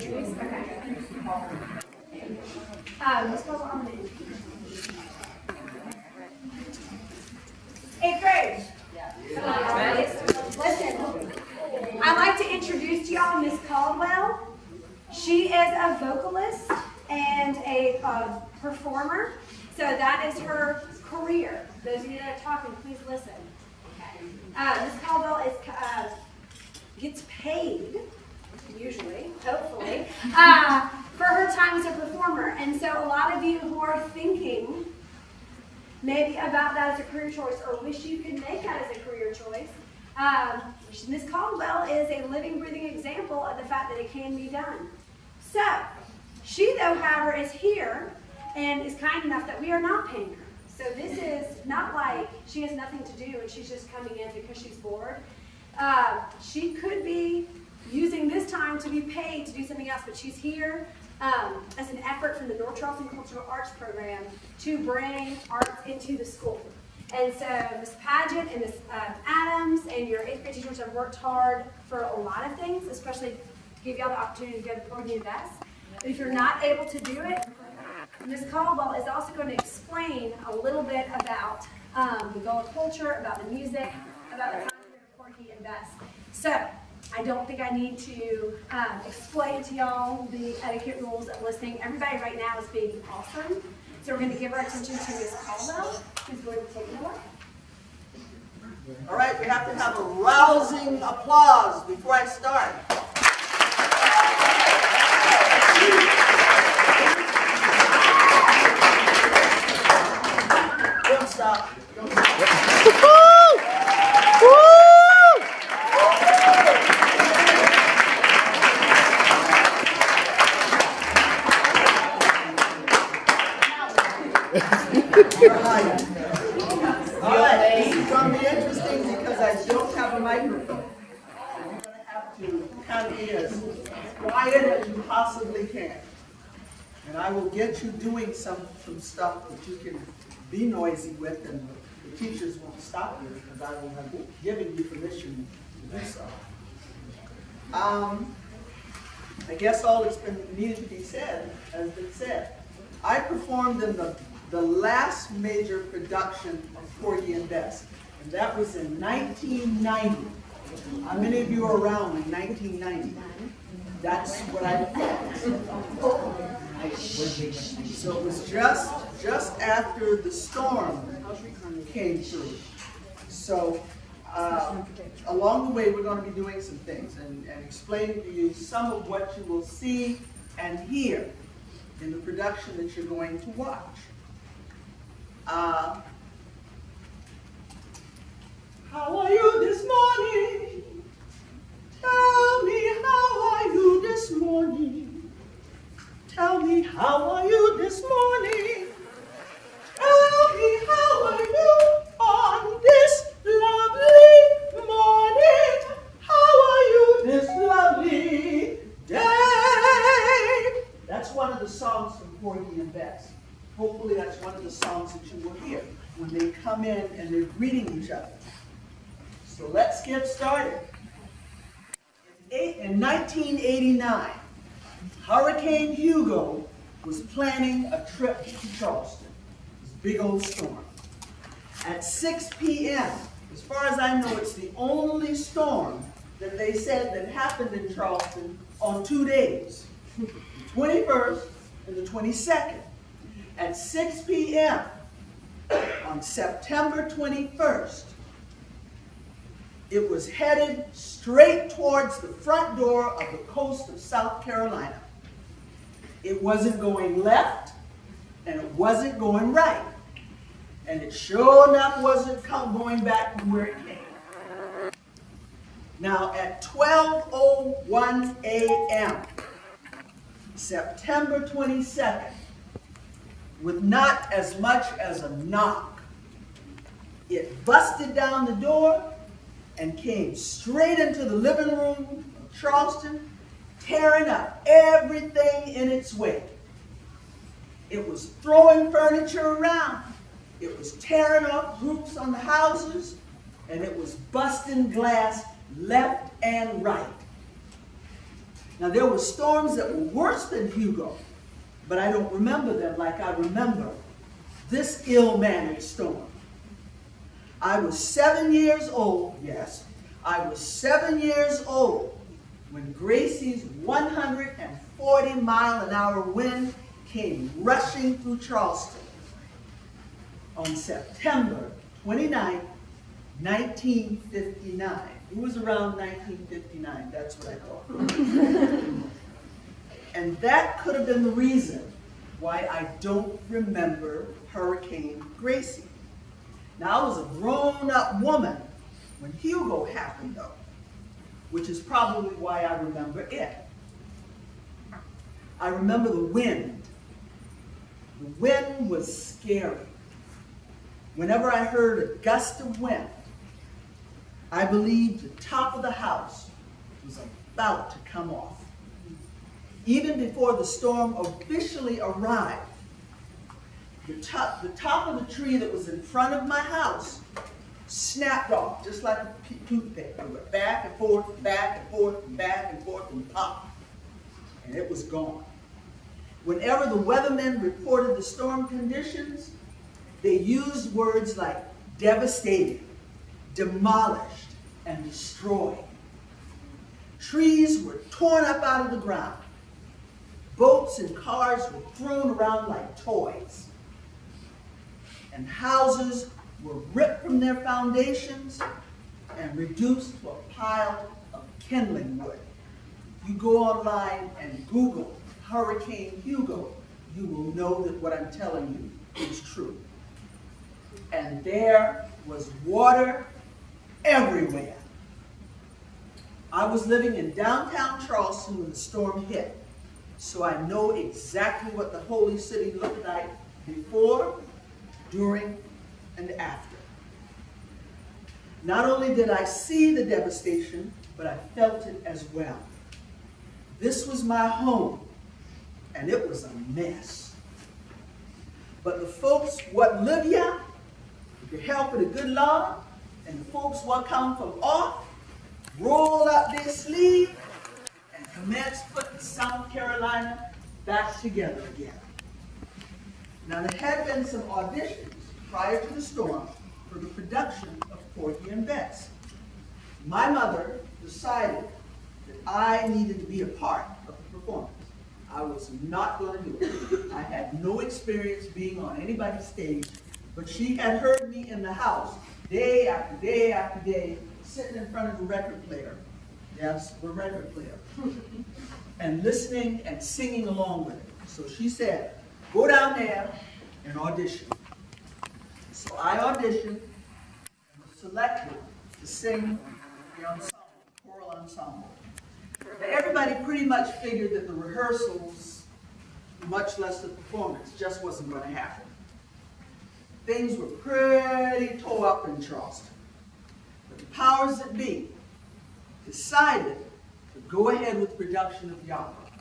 introduce? Okay. Let's go on the eighth grade. Listen, I'd like to introduce to y'all Miss Caldwell. She is a vocalist and a performer, so that is her career. Those of you that are talking, please listen. Miss Caldwell gets paid, usually, hopefully, for her time as a performer. And so a lot of you who are thinking maybe about that as a career choice or wish you could make that as a career choice, Miss Caldwell is a living, breathing example of the fact that it can be done. So, she, though, however, is here and is kind enough that we are not paying her. So this is not like she has nothing to do and she's just coming in because she's bored. She could be using this time to be paid to do something else, but she's here as an effort from the North Charleston Cultural Arts Program to bring arts into the school. And so Ms. Pageant and Ms. Adams and your 8th grade teachers have worked hard for a lot of things, especially to give y'all the opportunity to go to Porgy and Bess. But if you're not able to do it, Ms. Caldwell is also going to explain a little bit about the Gullah culture, about the music, about the content of Porgy and Bess. So, I don't think I need to explain to y'all the etiquette rules of listening. Everybody right now is being awesome. So we're going to give our attention to Ms. Caldwell, who's going to take it away. All right, we have to have a rousing applause before I start. Don't stop. Don't stop. All right, this is going to be interesting because I don't have a microphone. You're going to have to kind of be as quiet as you possibly can. And I will get you doing some stuff that you can be noisy with, and the teachers won't stop you because I will have given you permission to do so. I guess all that's needed to be said has been said. I performed in the last major production of Porgy and Bess, and that was in 1990. How many of you were around in 1990? That's what I performed. So it was just after the storm came through. So along the way, we're going to be doing some things and explaining to you some of what you will see and hear in the production that you're going to watch. How are you this morning? Tell me, how are you this morning? Tell me, how are you this morning? Tell me, how are you on this lovely morning? How are you this lovely day? That's one of the songs from Porgy and Bess. Hopefully that's one of the songs that you will hear when they come in and they're greeting each other. So let's get started. In 1989, Hurricane Hugo was planning a trip to Charleston. This big old storm. At 6 p.m., as far as I know, it's the only storm that they said that happened in Charleston on 2 days. The 21st and the 22nd. At 6 p.m. on September 21st, it was headed straight towards the front door of the coast of South Carolina. It wasn't going left, and it wasn't going right. And it sure enough wasn't going back from where it came. Now, at 12:01 a.m., September 22nd, with not as much as a knock, it busted down the door and came straight into the living room of Charleston, tearing up everything in its way. It was throwing furniture around. It was tearing off roofs on the houses, and it was busting glass left and right. Now, there were storms that were worse than Hugo, but I don't remember them like I remember this ill-managed storm. I was 7 years old, yes, I was 7 years old when Gracie's 140-mile-an-hour wind came rushing through Charleston on September 29, 1959. It was around 1959, that's what I thought. And that could have been the reason why I don't remember Hurricane Gracie. Now, I was a grown-up woman when Hugo happened, though, which is probably why I remember it. I remember the wind. The wind was scary. Whenever I heard a gust of wind, I believed the top of the house was about to come off. Even before the storm officially arrived, the top of the tree that was in front of my house snapped off, just like a toothpick. It went back and forth, back and forth, and back and forth, and pop. And it was gone. Whenever the weathermen reported the storm conditions, they used words like devastating, demolished, and destroyed. Trees were torn up out of the ground. Boats and cars were thrown around like toys. And houses were ripped from their foundations and reduced to a pile of kindling wood. If you go online and Google Hurricane Hugo, you will know that what I'm telling you is true. And there was water everywhere. I was living in downtown Charleston when the storm hit, so I know exactly what the holy city looked like before, during, and after. Not only did I see the devastation, but I felt it as well. This was my home, and it was a mess. But the folks what live here, with the help of the good Lord, and the folks what come from off, roll up their sleeve and commence putting South Carolina back together again. Now, there had been some auditions prior to the storm for the production of Porgy and Bess. My mother decided that I needed to be a part of the performance. I was not going to do it. I had no experience being on anybody's stage, but she had heard me in the house day after day after day, sitting in front of the record player. Yes, the record player. And listening and singing along with it. So she said, go down there and audition. So I auditioned and was selected to sing the ensemble, choral ensemble. Now, everybody pretty much figured that the rehearsals, much less the performance, just wasn't going to happen. Things were pretty tore up in Charleston. But the powers that be decided to go ahead with production of the opera.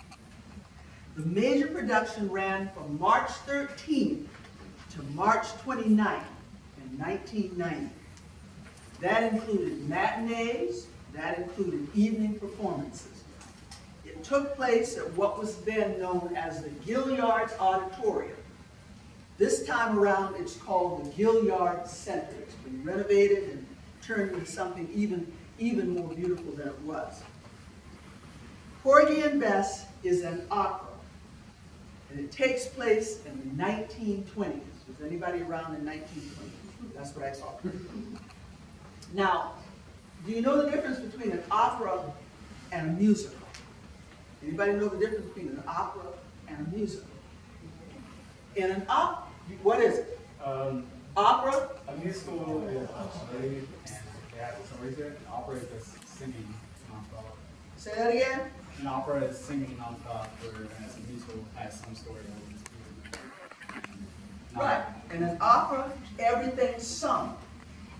The major production ran from March 13th to March 29th in 1990. That included matinees, that included evening performances. It took place at what was then known as the Gilliard's Auditorium. This time around, it's called the Gilliard Center. It's been renovated and turned into something even more beautiful than it was. Porgy and Bess is an opera, and it takes place in the 1920s. Was anybody around in 1920? That's what I saw. Now, do you know the difference between an opera and a musical? Anybody know the difference between an opera and a musical? In an opera, what is it? Opera? A musical is a play and they have a story to it. An opera is just singing nonstop. Say that again? An opera is singing nonstop, whereas a musical has some story. Right. In an opera, everything's sung.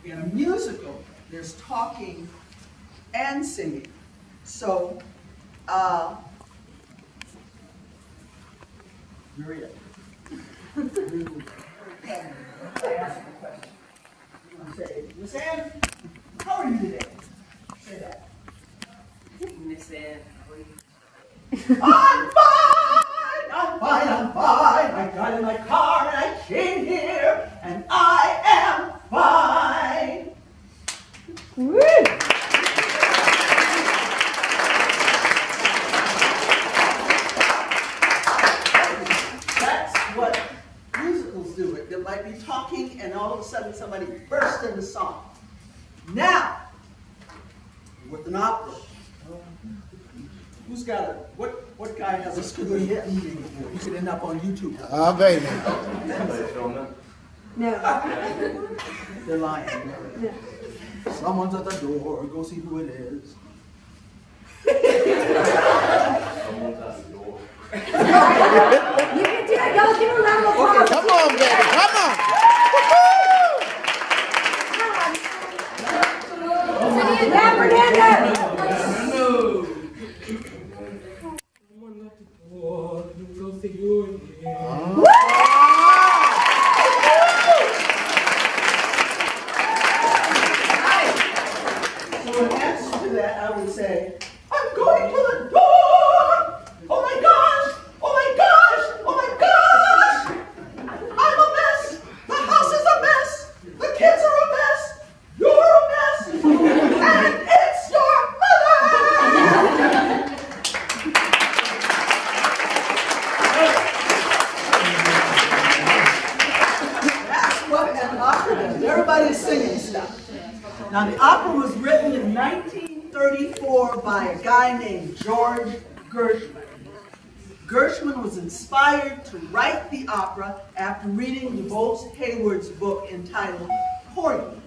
In a musical, there's talking and singing. So, Maria. I asked you a question. You want to say, Miss Ann, how are you today? Say that. Miss Ann, how are you? I'm fine, I'm fine, I'm fine. I got in my car and I came here, and I am fine. Woo! That's what musicals do. They might be talking, and all of a sudden somebody bursts into song. Now, with an opera, who's got a, what guy has a school yet? You could end up on YouTube. Oh, baby. No. They're lying. No. Someone's at the door, go see who it is. You can do it. Y'all give a round of applause. Come on, baby. Come on. Yeah, Fernando. Someone at the door, we'll see you again. So in answer to that, I would say, I'm going to the door! Oh my gosh! Oh my gosh! Oh my gosh! I'm a mess! The house is a mess! The kids are a mess! You're a mess! And it's your mother! That's what an opera does. Everybody's singing stuff. Now, the opera was written in 1934 by a guy named George Gershwin. Gershwin was inspired to write the opera after reading DeVos Hayward's book entitled Porgy.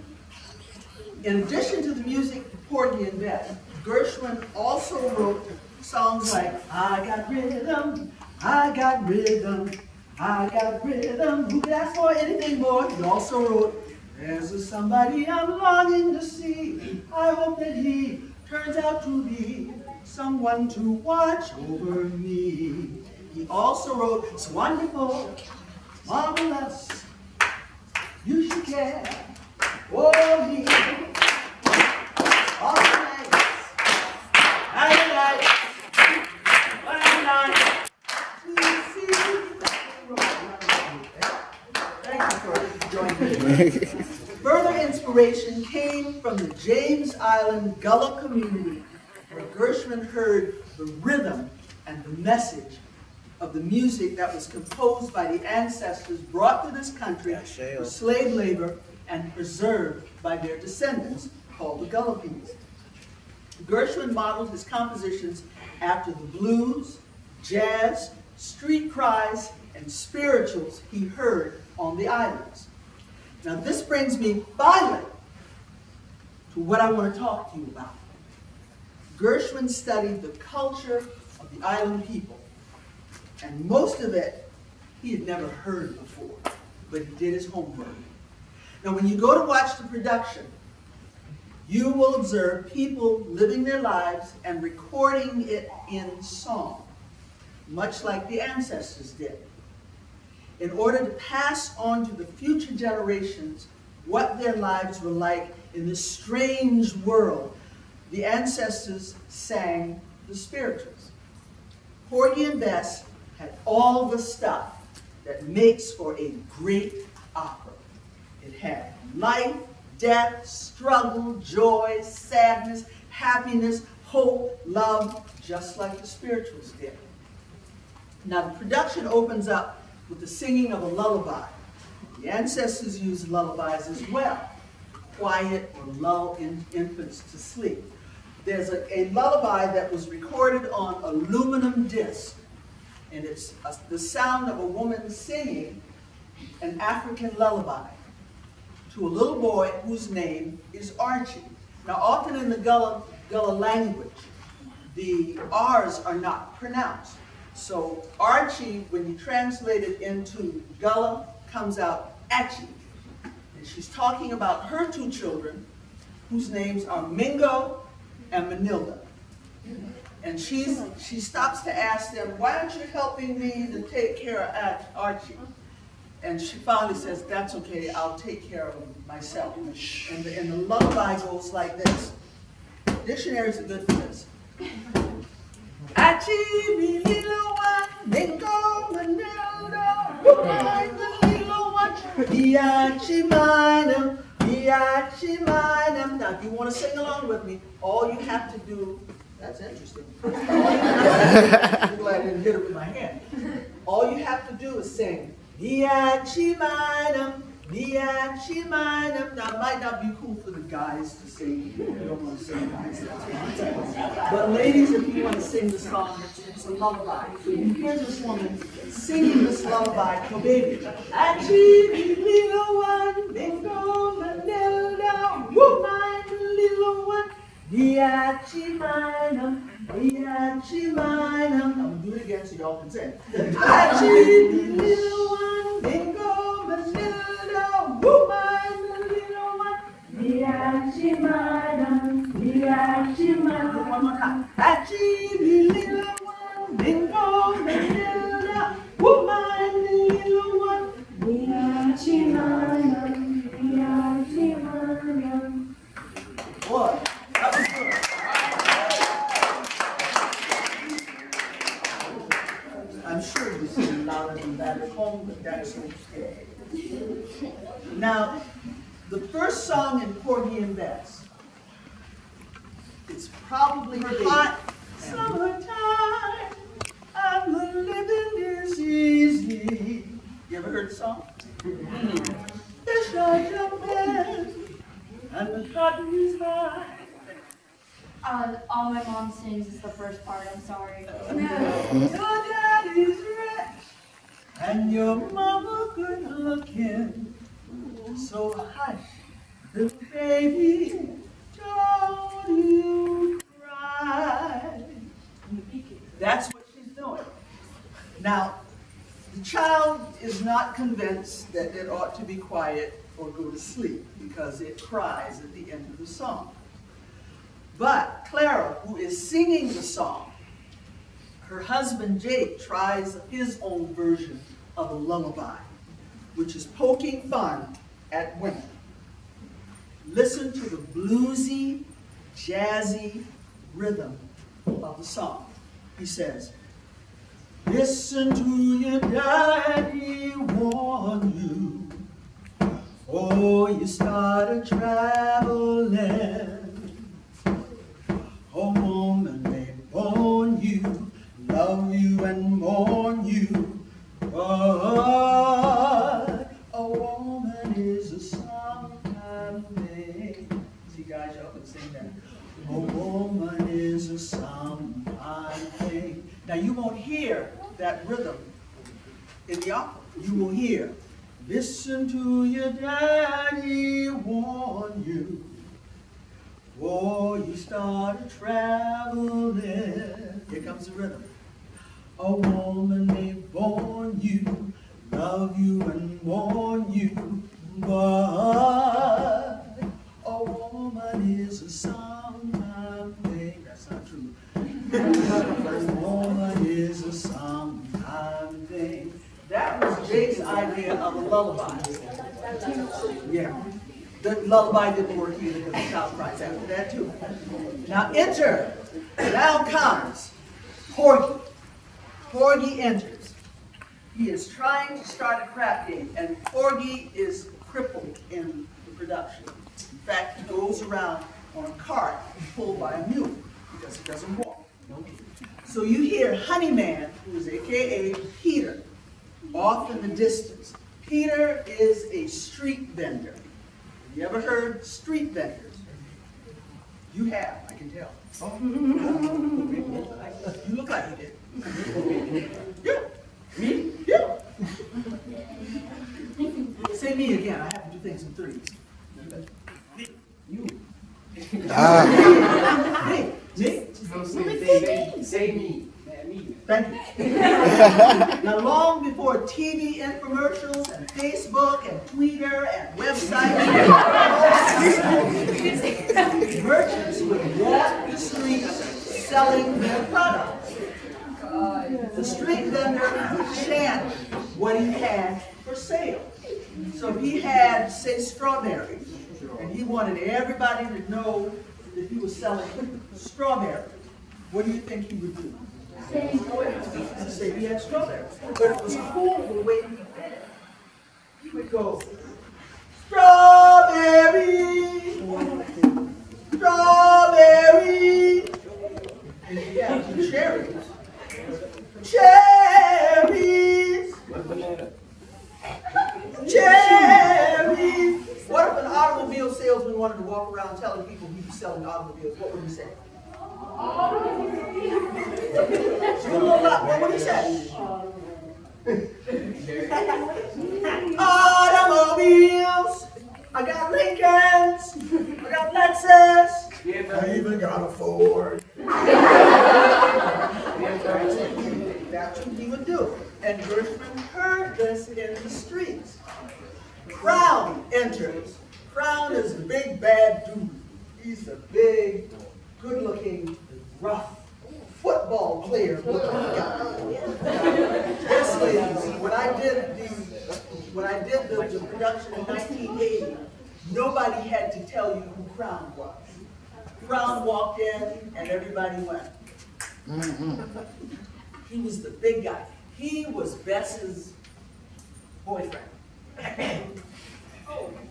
In addition to the music for Porgy and Bess, Gershwin also wrote songs like I Got Rhythm, I Got Rhythm, I Got Rhythm, who could ask for anything more? He also wrote There's a somebody I'm longing to see. I hope that he turns out to be someone to watch over me. He also wrote, It's wonderful, marvelous, you should care for me. All night, night, night, please see. Thank you for joining me. Further inspiration came from the James Island Gullah community, where Gershwin heard the rhythm and the message of the music that was composed by the ancestors brought to this country for slave labor and preserved by their descendants, called the Gullah people. Gershwin modeled his compositions after the blues, jazz, street cries, and spirituals he heard on the islands. Now this brings me finally to what I want to talk to you about. Gershwin studied the culture of the island people, and most of it he had never heard before, but he did his homework. Now when you go to watch the production, you will observe people living their lives and recording it in song, much like the ancestors did, in order to pass on to the future generations what their lives were like in this strange world. The ancestors sang the spirituals. Porgy and Bess had all the stuff that makes for a great opera. It had life, death, struggle, joy, sadness, happiness, hope, love, just like the spirituals did. Now the production opens up with the singing of a lullaby. The ancestors used lullabies as well, to quiet or lull infants to sleep. There's a lullaby that was recorded on aluminum disc, and it's the sound of a woman singing an African lullaby to a little boy whose name is Archie. Now often in the Gullah language, the R's are not pronounced. So Archie, when you translate it into Gullah, comes out Achi. And she's talking about her two children, whose names are Mingo and Manilda. And she stops to ask them, why aren't you helping me to take care of Archie? And she finally says, that's okay, I'll take care of myself. And the lullaby goes like this. Dictionaries are good for this. Achi, me little one, bingo, manilda, mine the little one, biachi minum, biachi minum. Now, if you want to sing along with me, all you have to do, that's interesting. I'm glad I didn't hit it with my hand. All you have to do is sing, biachi minum, biachi minum. Now, it might not be cool for the guys to sing. You don't want to sing, guys. But ladies, if you want to sing the song, it's a lullaby. Here's this woman singing this lullaby to a baby. Achi, little one, bingo, manilda, woman, little one, biachi minum, biachi minum. I'm going to do it again so y'all can sing. Achi, little one, bingo, manilda, woman, little one, biachi minum, biachi minum. One more time. Achi, little one, bingo, manilda, woman, little one, biachi minum, biachi minum. Boy, that was good. I'm sure you sing louder than that at home, but that's okay. Now, the first song in Porgy and Bess, it's probably hot summertime, and the living is easy. You ever heard the song? The shine jumping, and the cotton is high. All my mom sings is the first part, I'm sorry. Your daddy's rich, and your mama good looking. So hush, little baby, don't you cry. That's what she's doing. Now, the child is not convinced that it ought to be quiet or go to sleep because it cries at the end of the song. But Clara, who is singing the song, her husband Jake tries his own version of a lullaby, which is poking fun at women. Listen to the bluesy, jazzy rhythm of the song. He says, listen to your daddy warn you, oh, you started traveling. A woman may born you, love you and mourn you, but a woman is a sometime thing. See guys, y'all can sing that. A woman is a sometime thing. Now you won't hear that rhythm in the opera. You will hear, listen to your daddy warn you. Oh, you started traveling. Here comes the rhythm. A woman may born you, love you and mourn you, but a woman is a sometime thing. That's not true. A woman is a sometime thing. That was Jake's idea of a lullaby. Yeah. The lullaby didn't work either because the child cries after that too. Now enter. Now comes Porgy. Porgy enters. He is trying to start a crap game, and Porgy is crippled in the production. In fact, he goes around on a cart pulled by a mule because he doesn't walk. So you hear Honeyman, who is AKA Peter, off in the distance. Peter is a street vendor. You ever heard street vendors? You have, I can tell. You look like you did. Yeah. Me? Yeah. Say me again. I have to do things in threes. Me. You. Me. Say me. Thank you. Now, long before TV infomercials and Facebook and Twitter and websites, merchants would walk the streets selling their products. The street vendor would chant what he had for sale. So if he had, say, strawberries, and he wanted everybody to know that he was selling strawberries, what do you think he would do? Say we had strawberry. But it was cool the way we did it. He would go, strawberry, strawberry. And yeah, cherries. Cherries. Cherries. What if an automobile salesman wanted to walk around telling people he was selling automobiles? What would he say? What would he say? Automobiles. I got Lincolns. I got Lexus. I even got a Ford. That's what he would do. And Gershman heard this in the streets. Crown enters. Crown is the big bad dude. He's a big, good-looking, rough football player looking guy. Yes, ladies, when I did the production in 1980, nobody had to tell you who Crown was. Crown walked in and everybody went. He was the big guy. He was Bess's boyfriend.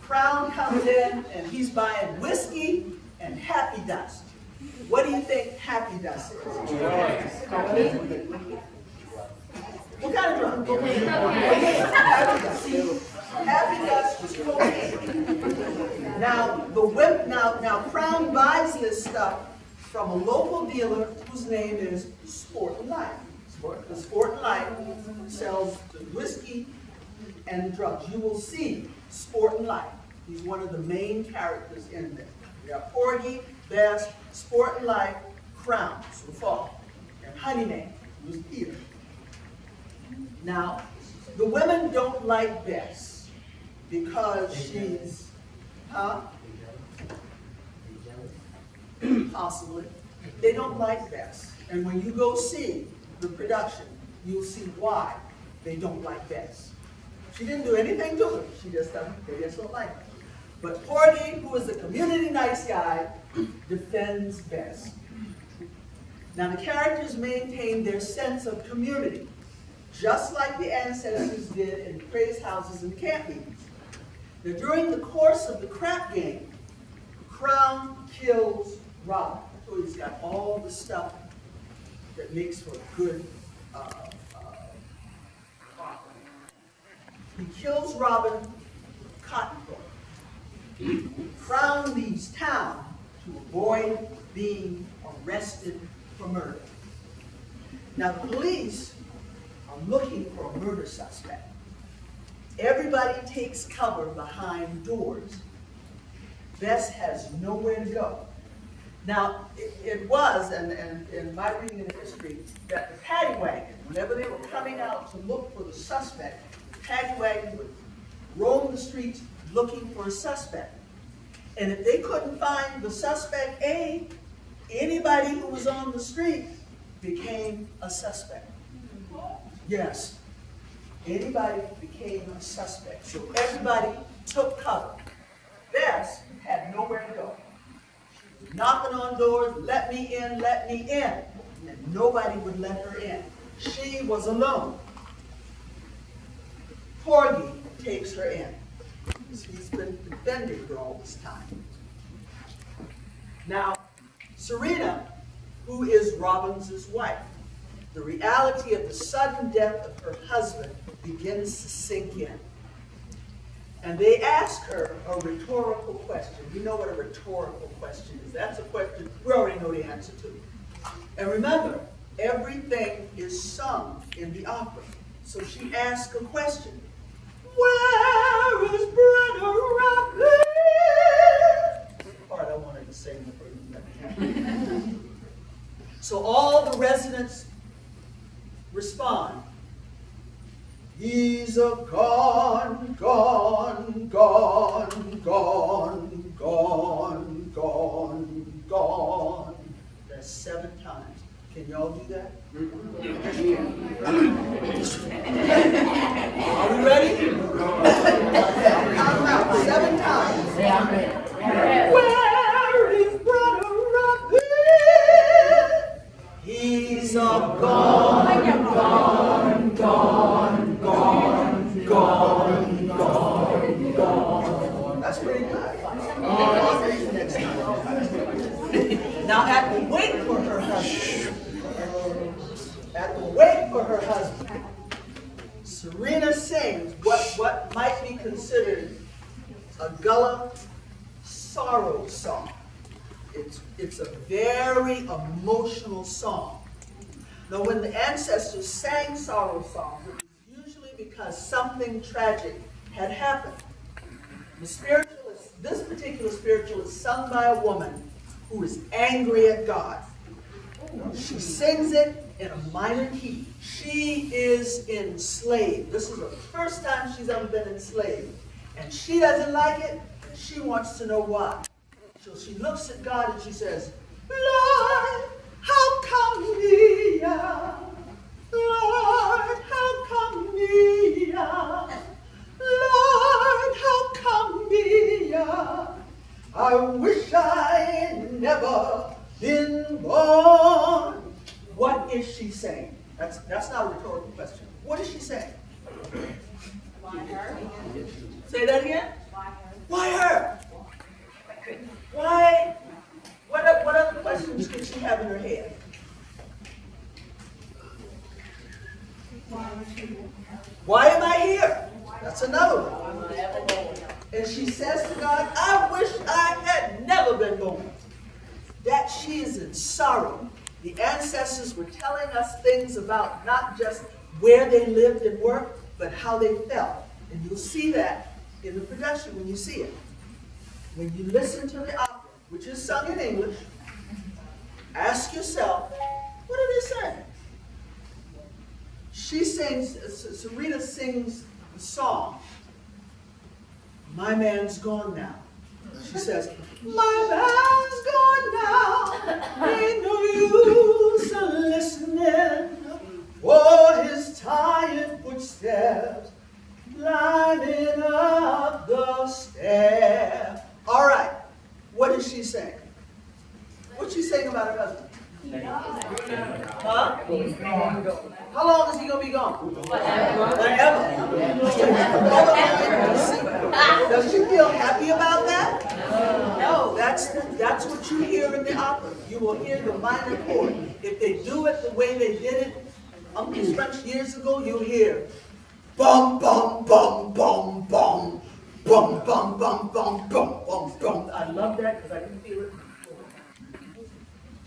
Crown comes in and he's buying whiskey and Happy Dust. What do you think Happy Dust is? What kind of drug? Happy Dust. Happy Dust was cocaine. Now Crown buys this stuff from a local dealer whose name is Sport and Life. The Sport and Life sells the whiskey and drugs. You will see Sport and Life. He's one of the main characters in this. We got Porgy, Bess, Sport and Life, Crown, so fall, and Honeyman, who's Peter. Now, the women don't like Bess because she's, possibly. They don't like Bess. And when you go see the production, you'll see why they don't like Bess. She didn't do anything to them. They just don't like her. But Porgy, who is a community nice guy, defends Bess. Now the characters maintain their sense of community, just like the ancestors did in the praise houses and camp meetings. Now during the course of the crap game, Crown kills Robin. So he's got all the stuff that makes for a good He kills Robin Cottonbook. Crown leaves town to avoid being arrested for murder. Now the police are looking for a murder suspect. Everybody takes cover behind doors. Bess has nowhere to go. Now, it was, and in my reading of the history, that the paddy wagon, whenever they were coming out to look for the suspect, the paddy wagon would roam the streets looking for a suspect. And if they couldn't find the suspect A, anybody who was on the street became a suspect. Yes, anybody became a suspect. So everybody took cover. Bess had nowhere to go. Knocking on doors, let me in, let me in. And nobody would let her in. She was alone. Porgy takes her in. He's been defending her all this time. Now, Serena, who is Robin's wife, the reality of the sudden death of her husband begins to sink in. And they ask her a rhetorical question. You know what a rhetorical question is. That's a question we already know the answer to. And remember, everything is sung in the opera. So she asks a question. Where is Brother Robin? The part I wanted to sing the first time. So all the residents respond. He's a gone, gone, gone, gone, gone, gone, gone. That's 7 times. Can y'all do that? Are we ready? Count them out 7 times. Where is Brother Robin? He's a gone. Now at the wake for her husband, Serena sings what might be considered a gullah sorrow song. It's a very emotional song. Now when the ancestors sang sorrow songs, it was usually because something tragic had happened. This particular spiritual is sung by a woman who is angry at God. She sings it in a minor key. She is enslaved. This is the first time she's ever been enslaved. And she doesn't like it, and she wants to know why. So she looks at God and she says, Lord, how come me? Lord, how come me? Lord, how come me? I wish I had never been born. What is she saying? That's not a rhetorical question. What is she saying? Why her? Say that again? Why her? Why her? Why? What other questions could she have in her head? Why am I here? That's another one. And she says to God, I wish I had never been born. That she is in sorrow. The ancestors were telling us things about not just where they lived and worked, but how they felt. And you'll see that in the production when you see it. When you listen to the opera, which is sung in English, ask yourself, what are they saying? Serena sings the song, My Man's Gone Now. She says, my man's gone now, ain't no use in listening for his tired footsteps climbing up the stair. All right, what is she saying? What's she saying about her husband? Huh? How long is he going to be gone? Forever. Does she feel happy about that? No, that's what you hear in the opera. You will hear the minor chord. If they do it the way they did it Uncle's French years ago, you'll hear bum bum bum bum bum bum bum bum bum bum bum bum. I love that because I can feel it.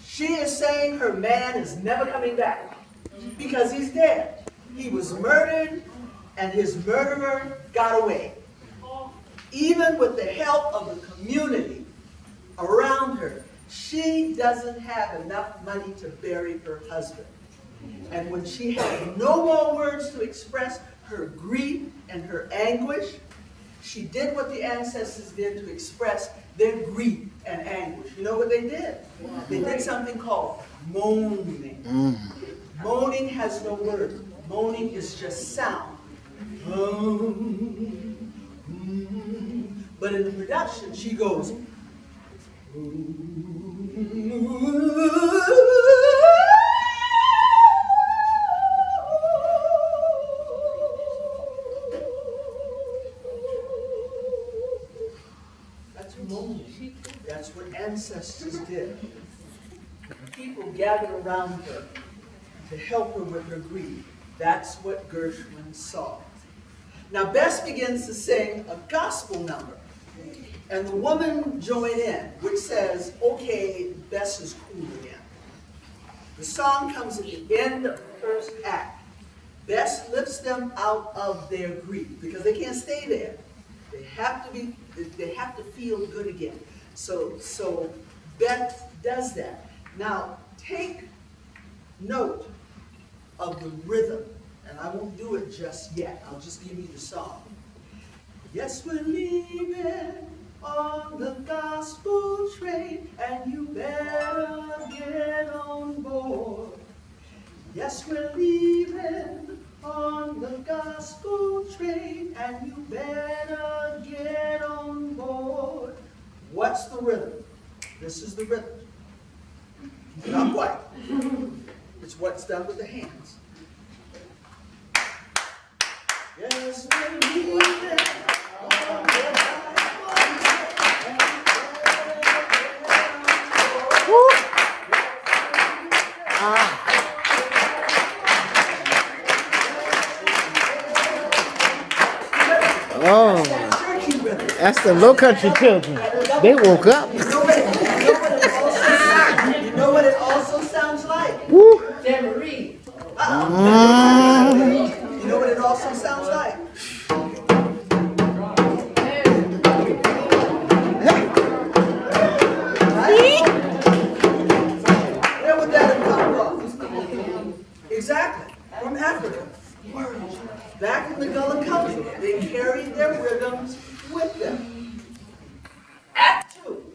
She is saying her man is never coming back because he's dead. He was murdered and his murderer got away. Even with the help of the community around her, she doesn't have enough money to bury her husband. And when she had no more words to express her grief and her anguish, she did what the ancestors did to express their grief and anguish. You know what they did? They did something called moaning. Moaning has no words. Moaning is just sound. But in the production, she goes, that's moaning. That's what ancestors did. People gathered around her to help her with her grief. That's what Gershwin saw. Now Bess begins to sing a gospel number. And the woman joined in, which says, okay, Bess is cool again. The song comes at the end of the first act. Bess lifts them out of their grief because they can't stay there. They have to feel good again. So Bess does that. Now take note of the rhythm, and I won't do it just yet. I'll just give you the song. Yes, we're leaving on the gospel train, and you better get on board. Yes, we're leaving on the gospel train, and you better get on board. What's the rhythm? This is the rhythm. Not quite. It's what's done with the hands. Yes, we're leaving on the gospel train, and you better get on board. That's the low country children. They woke up. You know what it also sounds like? Woo. You know what it also sounds like? Where would that have come from? Exactly, from Africa. Back in the Gullah country, they carried their rhythms with them. Act 2.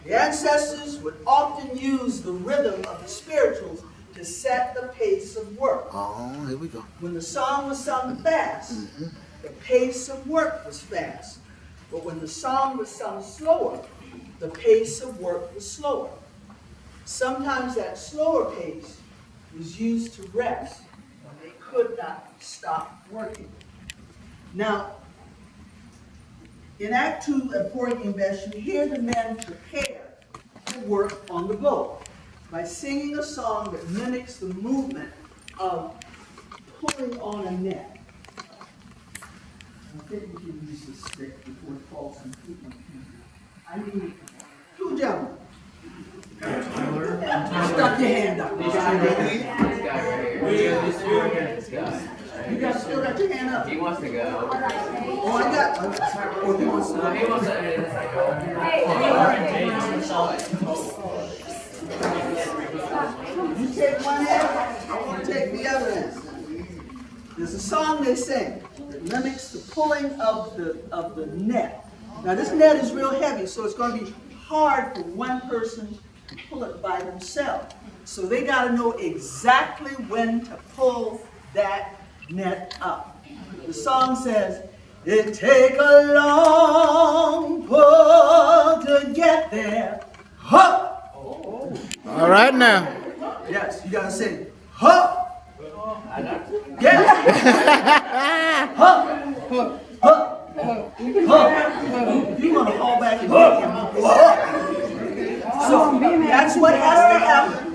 The ancestors would often use the rhythm of the spirituals to set the pace of work. Oh, here we go. When the song was sung fast, the pace of work was fast. But when the song was sung slower, the pace of work was slower. Sometimes that slower pace was used to rest when they could not stop working. Now, in Act 2 of Porgy and Bess, you hear the men prepare to work on the boat by singing a song that mimics the movement of pulling on a net. I think we can use this stick before it falls completely. I need 2 gentlemen. Stuck your hand up. This guy right here. You guys still got your hand up? He wants to go. Oh, I got. Oh, he wants to. He wants to. You take one end, I want to take the other end. There's a song they sing that mimics the pulling of the net. Now this net is real heavy, so it's going to be hard for one person to pull it by themselves. So they got to know exactly when to pull that net up. The song says, "It take a long pull to get there." Huh! All right now. Yes, you gotta say, huh! Yes! Huh! Huh! Huh! You wanna haul back and huh! So that's what has to happen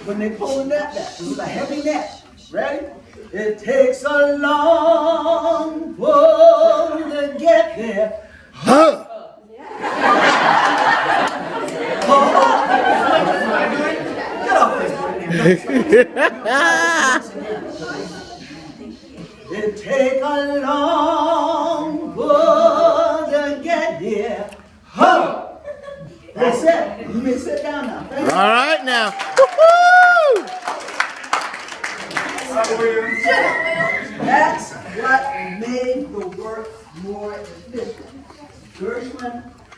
when they pull the net back. This is a heavy net. Ready? It takes a long pull to get there. Huh. Get off this. It take a long pull to get here. Huh? That's it. You may sit down now. Thank you. All right now. Woo-hoo! That's what made the work more efficient. Gershwin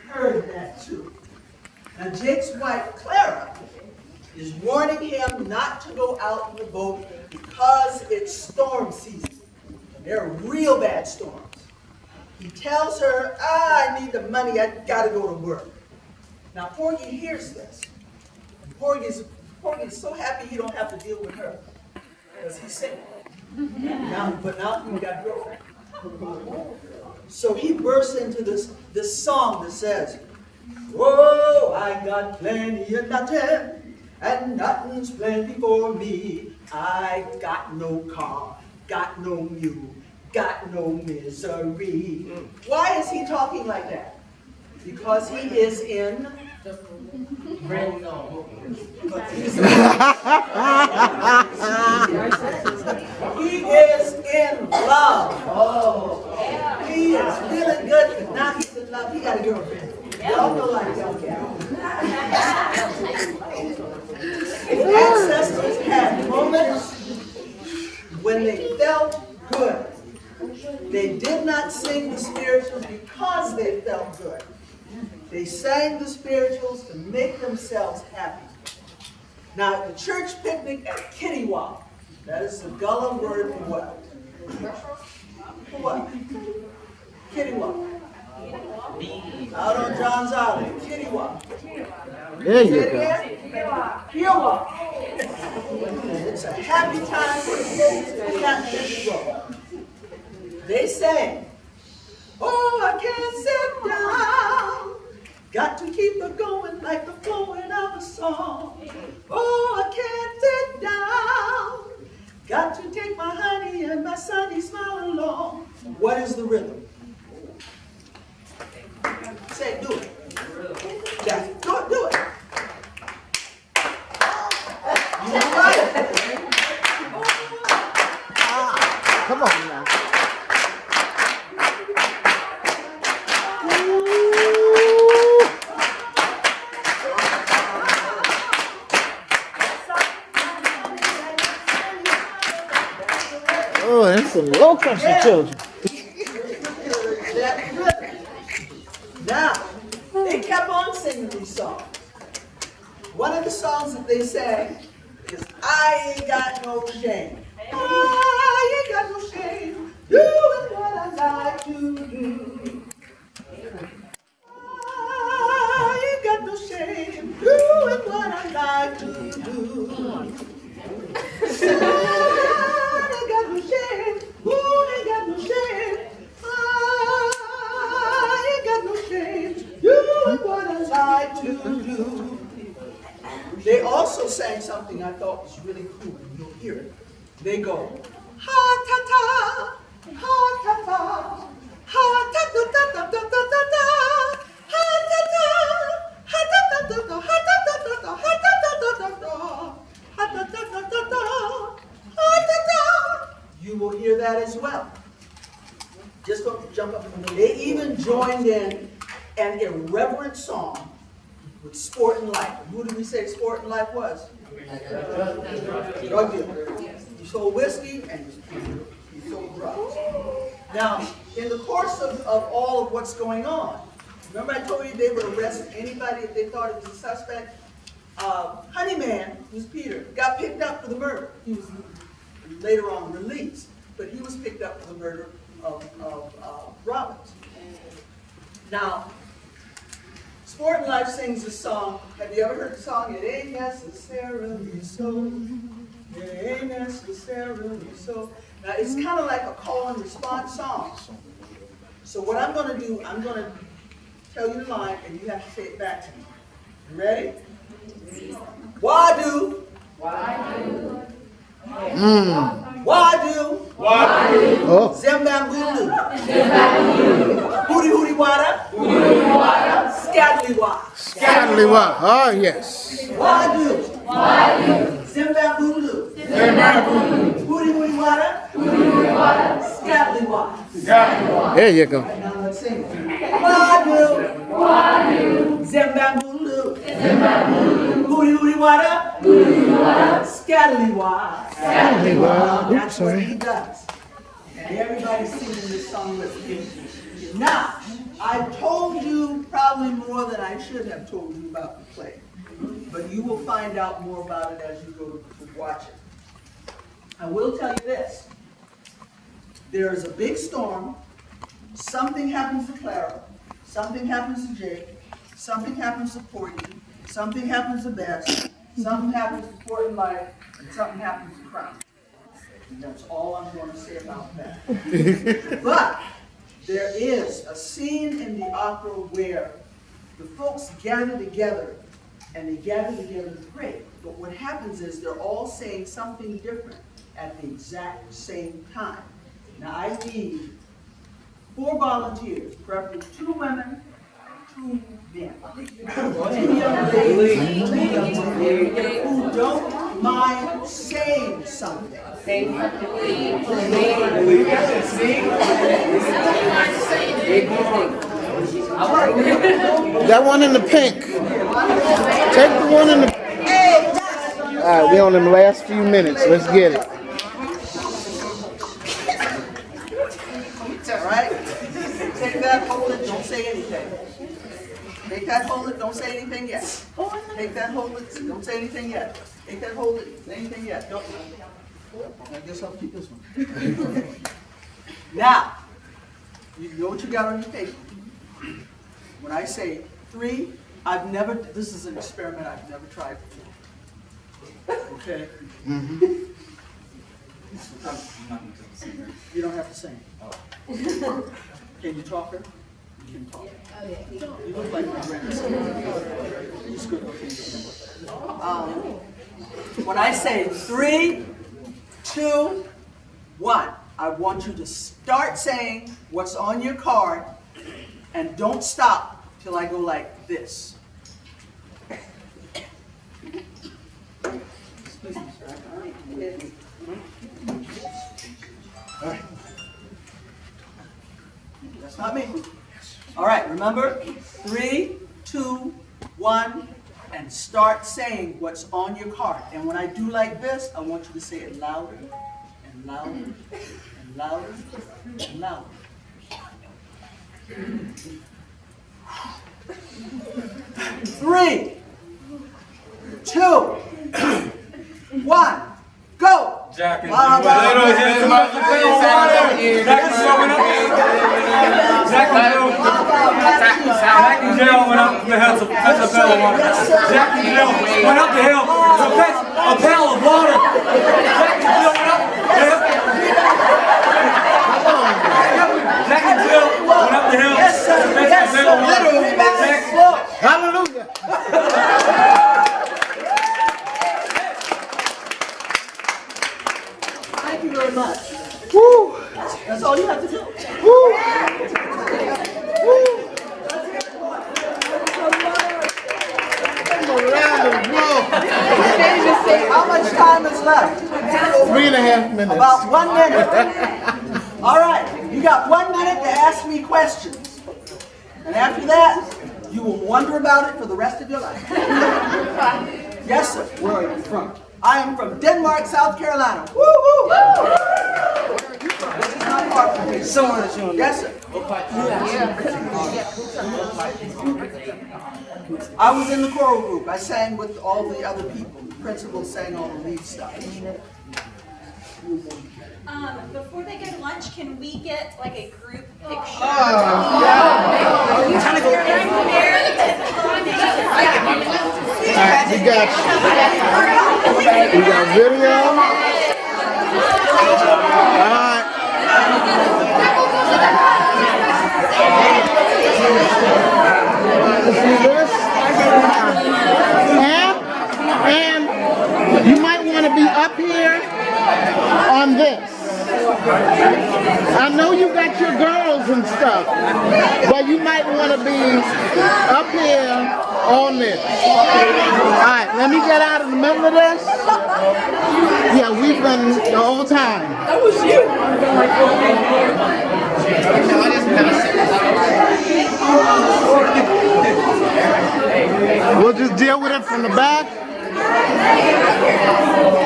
heard that too. Now Jake's wife, Clara, is warning him not to go out in the boat because it's storm season. And they're real bad storms. He tells her, I need the money, I gotta go to work. Now Porgy hears this. And Porgy's so happy he don't have to deal with her. Because he's single. But now he got a girlfriend. So he bursts into this song that says, "Oh, I got plenty of nothing, and nothing's plenty for me. I got no car, got no mule, got no misery." Why is he talking like that? Because he is in he is in love. Oh, he is feeling good, but now he's in love. He got a girlfriend. Y'all know like y'all can. His ancestors had moments when they felt good. They did not sing the spirituals because they felt good. They sang the spirituals to make themselves happy. Now, the church picnic at Kittywa, that is the Gullah word for what? For what? Kittywa. Out on John's Island, Kittywa. There you go. Kiowa. It's a happy time for the folks that got this road. They sang, "Oh, I can't sit down. Got to keep it going like the flowing of a song. Oh, I can't sit down. Got to take my honey and my sunny smile along." What is the rhythm? boy, that's some low country children. That rhythm. Now, they kept on singing these songs. One of the songs that they sang is I Ain't Got No Shame. I ain't got no shame, doing what I like to do. I ain't got no shame, doing what I like to do. I ain't got no shame, who ain't got no shame? I ain't got no shame, doing what I like to do. They also sang something I thought was really cool. You'll hear it. They go, ha ta ta, ha ta ta, ha ta ta ta ta ta ta ta ta, ha ta ta, ha ta ta ta ta, ha ta ta ta ta, ha ta ta ta ta ta, ha ta ta ta ta ta, ha ta ta. You will hear that as well. Just don't jump up. They even joined in an irreverent song with Sport and Life. Who did we say Sport and Life was? Drug dealer. He sold whiskey and he sold drugs. Now, in the course of all of what's going on, remember I told you they would arrest anybody if they thought it was a suspect? Honeyman, who's Peter, got picked up for the murder. He was later on released, but he was picked up for the murder of Robbins. Now, Sport and Life sings this song. Have you ever heard the song? It ain't necessarily so. It ain't necessarily so. Now, it's kind of like a call and response song. So what I'm going to do, I'm going to tell you the line, and you have to say it back to me. You ready? Why do? Why do? Oh, Zembambulu. Hooty hooty wada. Scattly wada. Scotland. Oh, yes. Why do? Zimbabulu. Hooty hooty wada. Scattly wada. There you go. Now let's sing. Why do? Zimbabulu. Hooty hooty wada. Scattly wada. That's what he does. And everybody's singing this song with me. Now, I told you probably more than I should have told you about the play. But you will find out more about it as you go to watch it. I will tell you this. There is a big storm. Something happens to Clara. Something happens to Jake. Something happens to Porgy. Something happens to Bess. Something happens to Sport and Life. And something happens to Crown. And that's all I'm going to say about that. But there is a scene in the opera where the folks gather together and they gather together to pray. But what happens is they're all saying something different at the exact same time. Now I need 4 volunteers, preferably 2 women, 2 men. Any young ladies who don't mind saying something. That one in the pink. Take the one in the. All right, we on them last few minutes. Let's get it. All right? Take that, hold it, don't say anything. Take that, hold it, don't say anything yet. Take that, hold it, don't say anything yet. Take that, hold it, say anything yet. Don't. I guess I'll keep this one. Now, you know what you got on your paper. When I say 3, this is an experiment I've never tried before. Okay? You don't have to sing. Can you talk her? You can talk. You look like my grandson. He's good looking. When I say 3, 2, 1, I want you to start saying what's on your card and don't stop till I go like this. Excuse me, sir. All right. That's not me. All right, remember? 3, 2, 1, and start saying what's on your card. And when I do like this, I want you to say it louder and louder and Louder. Louder. 3, 2, 1, go! Jack and Wow, wow, Jill. wow. Jack and Jill went up to fetch a pail of water. Jack and Jill went up the hill to fetch a pail of water. Jack and Jill went up the hill. Jack and Jill went up the hill to fetch a pail of water. Hallelujah. Thank you very much. Woo. That's all you have to do. Woo. Woo. How much time is left? 3.5 minutes. About 1 minute. All right, you got 1 minute to ask me questions. And after that, you will wonder about it for the rest of your life. Yes, sir. Where are you from? I am from Denmark, South Carolina. Woo woo! Where are you from? This is not far from me. Somewhere that you Yes, sir. I was in the choral group. I sang with all the other people. The principal sang all the lead stuff. Before they go to lunch, can we get like a group picture? Alright, we got video. Alright. See this? And you might want to be up here on this. I know you got your girls and stuff, but you might want to be up here on this. Alright, let me get out of the middle of this. Yeah, we've been the whole time. That was you. We'll just deal with it from the back.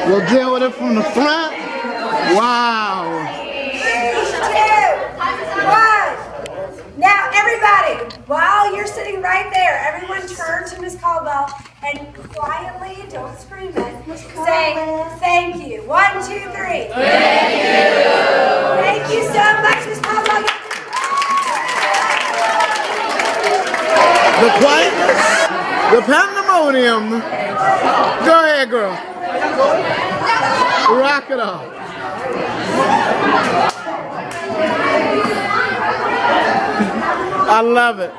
We'll deal with it from the front. Wow. 2, 1. Now, everybody, while you're sitting right there, everyone turn to Miss Caldwell and quietly, don't scream it, say thank you. 1, 2, 3. Thank you. Thank you so much, Miss Caldwell. The quietness, the pandemonium. Go ahead, girl. Rock it off. I love it.